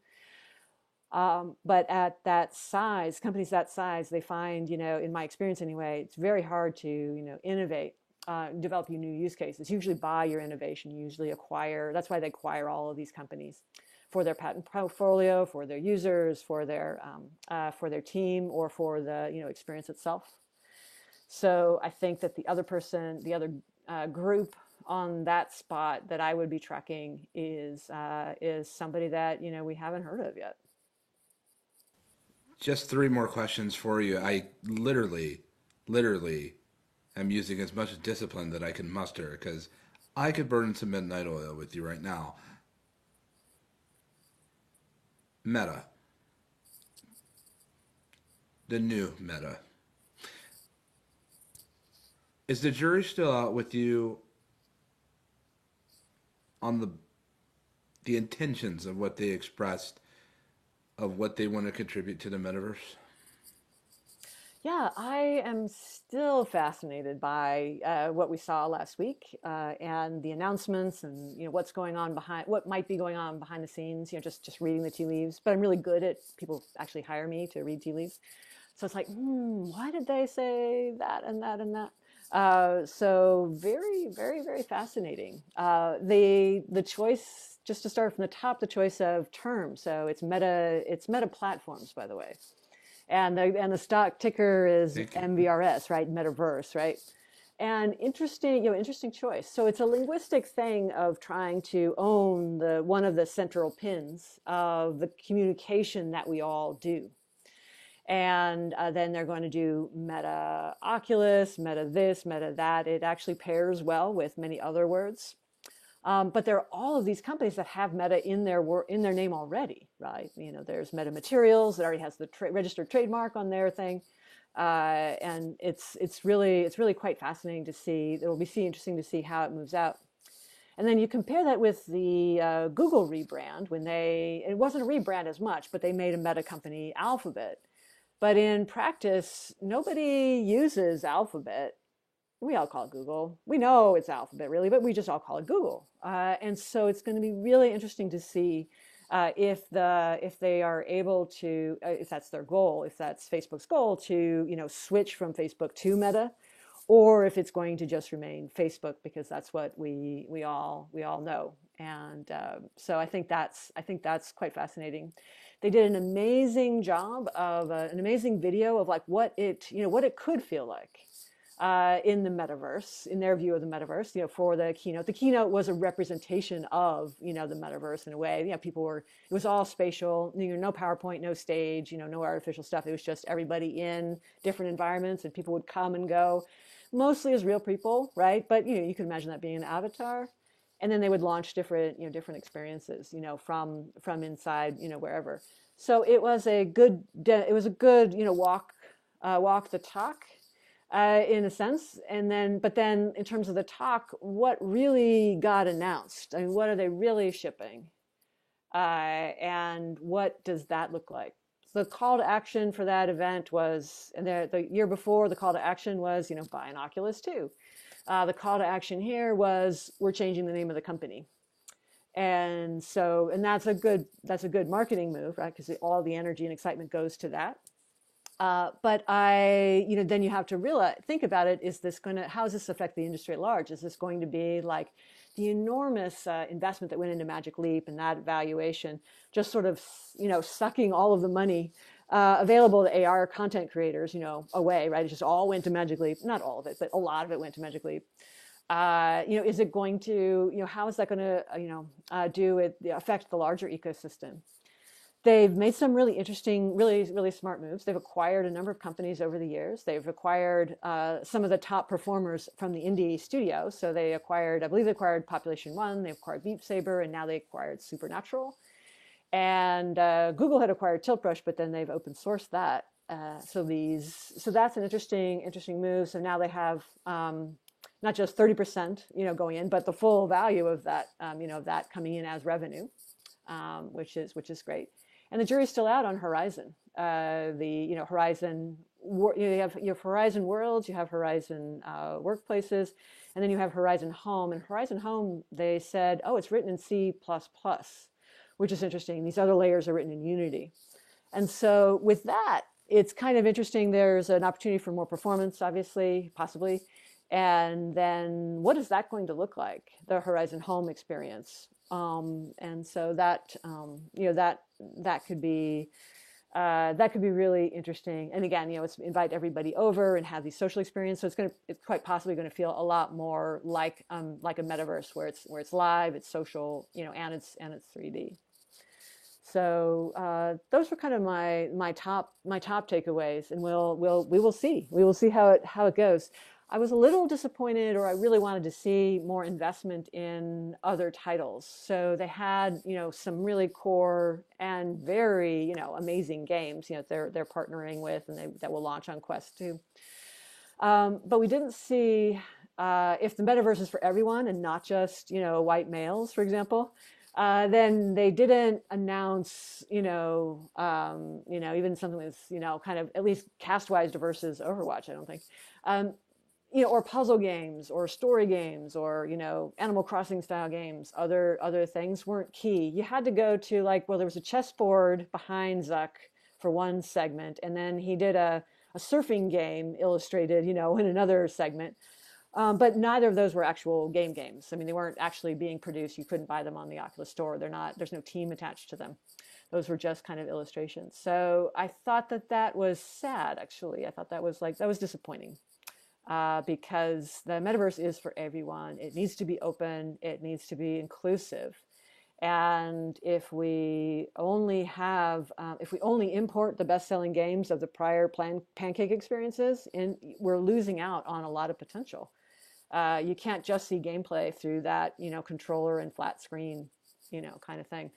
But at that size, companies that size, they find, in my experience anyway, it's very hard to, innovate, develop new use cases. Usually buy your innovation, usually acquire. That's why they acquire all of these companies for their patent portfolio, for their users, for their team, or for the, experience itself. So I think that the other group on that spot that I would be tracking is somebody that, we haven't heard of yet. Just three more questions for you. I literally am using as much discipline that I can muster because I could burn some midnight oil with you right now. Meta. The new Meta. Is the jury still out with you on the intentions of what they expressed, of what they want to contribute to the metaverse? Yeah, I am still fascinated by what we saw last week, and the announcements, and what's going on what might be going on behind the scenes. Just reading the tea leaves. But I'm really good at people actually hire me to read tea leaves. So it's like, why did they say that and that and that? So very, very, very fascinating. The choice, just to start from the top, the choice of terms. So it's Meta Platforms, by the way. And the stock ticker is MVRS, right? Metaverse, right? And interesting choice. So it's a linguistic thing of trying to own one of the central pins of the communication that we all do. And then they're going to do Meta Oculus, Meta this, Meta that. It actually pairs well with many other words. But there are all of these companies that have Meta in their name already, right? There's Meta Materials that already has the registered trademark on their thing, and it's really quite fascinating to see. It'll be interesting to see how it moves out. And then you compare that with the Google rebrand when it wasn't a rebrand as much, but they made a Meta company, Alphabet. But in practice, nobody uses Alphabet. We all call it Google. We know it's Alphabet, really, but we just all call it Google. And so it's going to be really interesting to see if they are able to, if that's their goal, if that's Facebook's goal to switch from Facebook to Meta, or if it's going to just remain Facebook because that's what we all know. And so I think that's quite fascinating. They did an amazing job of an amazing video of like what it could feel like in the metaverse, in their view of the metaverse. For the keynote. The keynote was a representation of the metaverse in a way. It was all spatial. No PowerPoint, no stage. No artificial stuff. It was just everybody in different environments, and people would come and go, mostly as real people, right? But you could imagine that being an avatar. And then they would launch different experiences, from inside, wherever. So it was a good walk the talk, in a sense. But then in terms of the talk, what really got announced? I mean, what are they really shipping? And what does that look like? So the call to action for that event was, and the year before, the call to action was, buy an Oculus 2. The call to action here was, we're changing the name of the company. And that's a good marketing move, right? Because all the energy and excitement goes to that. But then you have to think about it. How does this affect the industry at large? Is this going to be like the enormous investment that went into Magic Leap and that valuation, just sort of, sucking all of the money available to AR content creators, away, right? It just all went to Magic Leap. Not all of it, but a lot of it went to Magic Leap. Is it going to, how is that going to, affect the larger ecosystem? They've made some really interesting, really, really smart moves. They've acquired a number of companies over the years. They've acquired some of the top performers from the indie studio. So I believe they acquired Population One, they acquired Beat Saber, and now they acquired Supernatural. And Google had acquired Tiltbrush, but then they've open sourced that. So that's an interesting move. So now they have not just 30%, going in, but the full value of that, that coming in as revenue, which is great. And the jury's still out on Horizon. Horizon, you have Horizon Worlds, you have Horizon Workplaces, and then you have Horizon Home. And Horizon Home, they said, oh, it's written in C++, which is interesting. These other layers are written in Unity. And so with that, it's kind of interesting. There's an opportunity for more performance, obviously, possibly. And then what is that going to look like, the Horizon Home experience? And so that, that could be really interesting. And again, it's invite everybody over and have these social experience. So it's quite possibly going to feel a lot more like a metaverse where it's live, it's social, and it's 3D. So those were kind of my top takeaways, and we will see how it goes. I was a little disappointed, or I really wanted to see more investment in other titles. So they had, some really core and very, amazing games, they're partnering with, and that will launch on Quest 2. But we didn't see, if the metaverse is for everyone and not just, white males, for example, then they didn't announce, even something that's, kind of at least cast-wise diverse as Overwatch, I don't think. Or puzzle games or story games or, Animal Crossing style games, other things weren't key. You had to go to there was a chessboard behind Zuck for one segment, and then he did a surfing game illustrated, in another segment. But neither of those were actual games. I mean, they weren't actually being produced. You couldn't buy them on the Oculus Store. There's no team attached to them. Those were just kind of illustrations. So I thought that was sad, actually. I thought that was disappointing. Because the metaverse is for everyone. It needs to be open. It needs to be inclusive. And if we only import the best-selling games of the prior Pancake experiences, we're losing out on a lot of potential. You can't just see gameplay through that, controller and flat screen, kind of thing.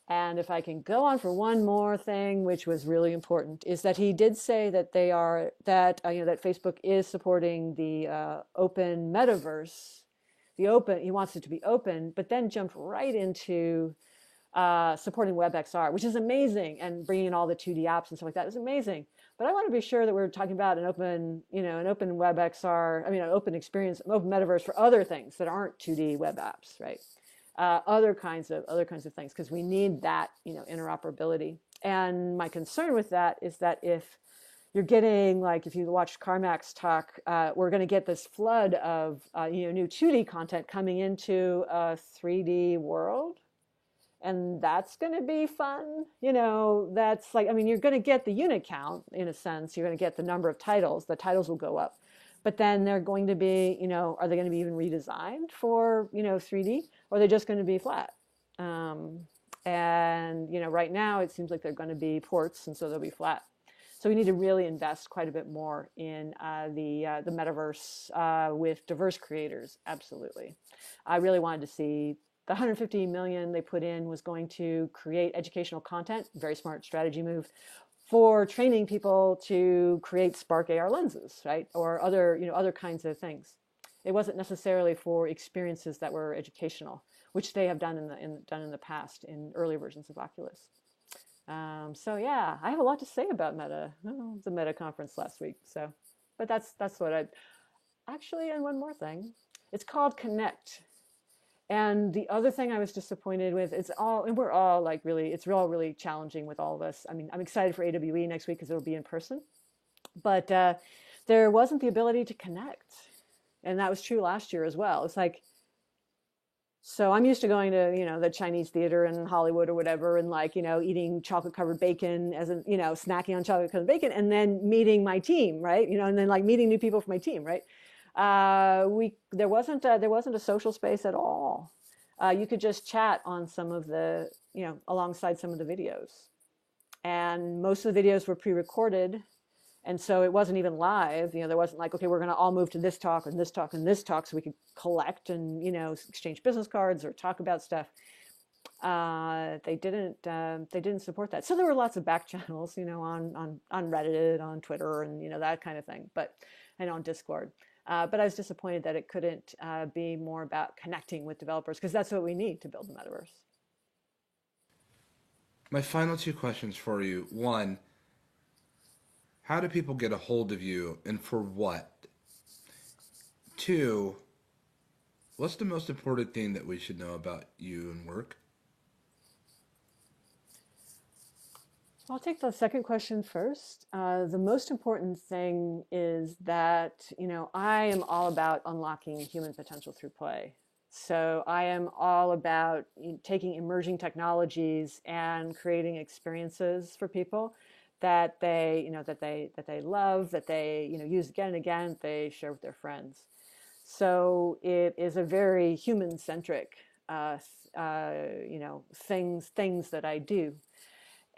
And if I can go on for one more thing, which was really important, is that he did say that that Facebook is supporting the open metaverse, he wants it to be open, but then jumped right into supporting WebXR, which is amazing, and bringing in all the 2D apps and stuff like that is amazing. But I want to be sure that we're talking about an open WebXR, an open experience, an open metaverse for other things that aren't 2D web apps, right? Other kinds of things, because we need that, interoperability. And my concern with that is that if you're getting, if you watch Carmack's talk, we're going to get this flood of new 2D content coming into a 3D world, and that's going to be fun. That's you're going to get the unit count in a sense. You're going to get the number of titles. The titles will go up. But then they're going to be, are they going to be even redesigned for, 3D? Or are they just going to be flat? Right now it seems like they're going to be ports, and so they'll be flat. So we need to really invest quite a bit more in the metaverse with diverse creators. Absolutely. I really wanted to see the 150 million they put in was going to create educational content. Very smart strategy move. For training people to create Spark AR lenses, right? Or other kinds of things. It wasn't necessarily for experiences that were educational, which they have done in the past in early versions of Oculus. So yeah, I have a lot to say about Meta. The Meta conference last week. So, but that's what and one more thing. It's called Connect. And the other thing I was disappointed with, it's all really challenging with all of us. I mean, I'm excited for AWE next week because it'll be in person, but there wasn't the ability to connect. And that was true last year as well. It's so I'm used to going to, the Chinese theater in Hollywood or whatever, and eating chocolate covered bacon snacking on chocolate covered bacon, and then meeting my team, right? And then meeting new people from my team, right? There wasn't a social space at all. You could just chat on some of the, alongside some of the videos, and most of the videos were pre-recorded, and so it wasn't even live. There wasn't okay, we're going to all move to this talk and this talk and this talk, so we could collect and exchange business cards or talk about stuff. They didn't support that. So there were lots of back channels, on Reddit, on Twitter, and that kind of thing. But and on Discord. But I was disappointed that it couldn't be more about connecting with developers, because that's what we need to build the metaverse. My final two questions for you. One, how do people get a hold of you and for what? Two, what's the most important thing that we should know about you and work? I'll take the second question first. The most important thing is that, I am all about unlocking human potential through play. So I am all about taking emerging technologies and creating experiences for people that they love, that they, use again and again, that they share with their friends. So it is a very human centric, things that I do.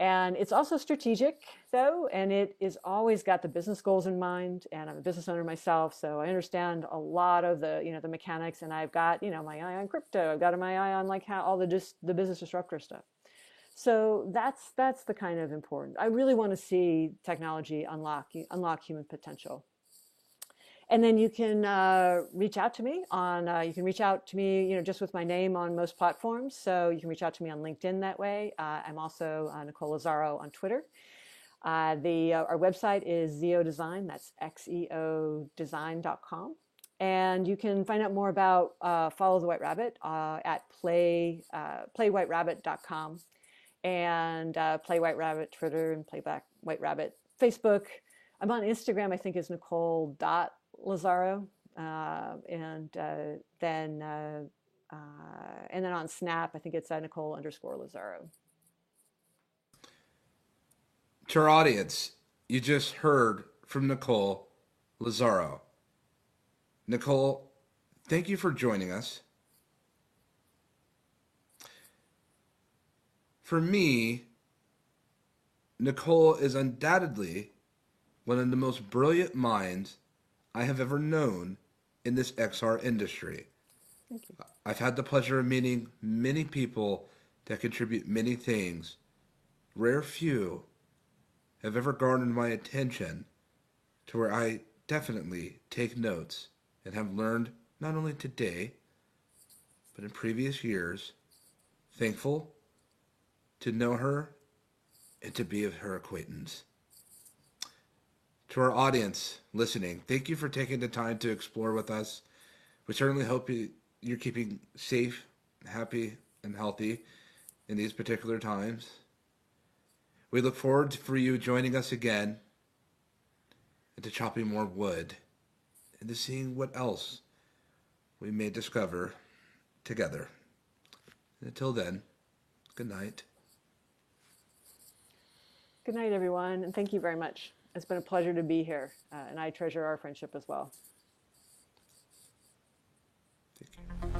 And it's also strategic, though, and it is always got the business goals in mind. And I'm a business owner myself, so I understand a lot of the mechanics. And I've got my eye on crypto. I've got my eye on like how all the business disruptor stuff. So that's the kind of important. I really want to see technology unlock human potential. And then you can reach out to me just with my name on most platforms. So you can reach out to me on LinkedIn that way. I'm also Nicole Lazzaro on Twitter. Our website is Zeo Design. That's xeodesign.com. And you can find out more about Follow the White Rabbit at playwhiterabbit.com, and Play White Rabbit Twitter, and Play White Rabbit Facebook. I'm on Instagram, I think is Nicole.Lazzaro, and then on Snap, I think it's Nicole_Lazzaro. To our audience, you just heard from Nicole Lazzaro. Nicole, thank you for joining us. For me, Nicole is undoubtedly one of the most brilliant minds I have ever known in this XR industry. Thank you. I've had the pleasure of meeting many people that contribute many things. Rare few have ever garnered my attention to where I definitely take notes and have learned not only today, but in previous years. Thankful to know her and to be of her acquaintance. To our audience listening, thank you for taking the time to explore with us. We certainly hope you're keeping safe, happy, and healthy in these particular times. We look forward for you joining us again and to chopping more wood and to seeing what else we may discover together. And until then, good night. Good night, everyone, and thank you very much. It's been a pleasure to be here, and I treasure our friendship as well. Thank you.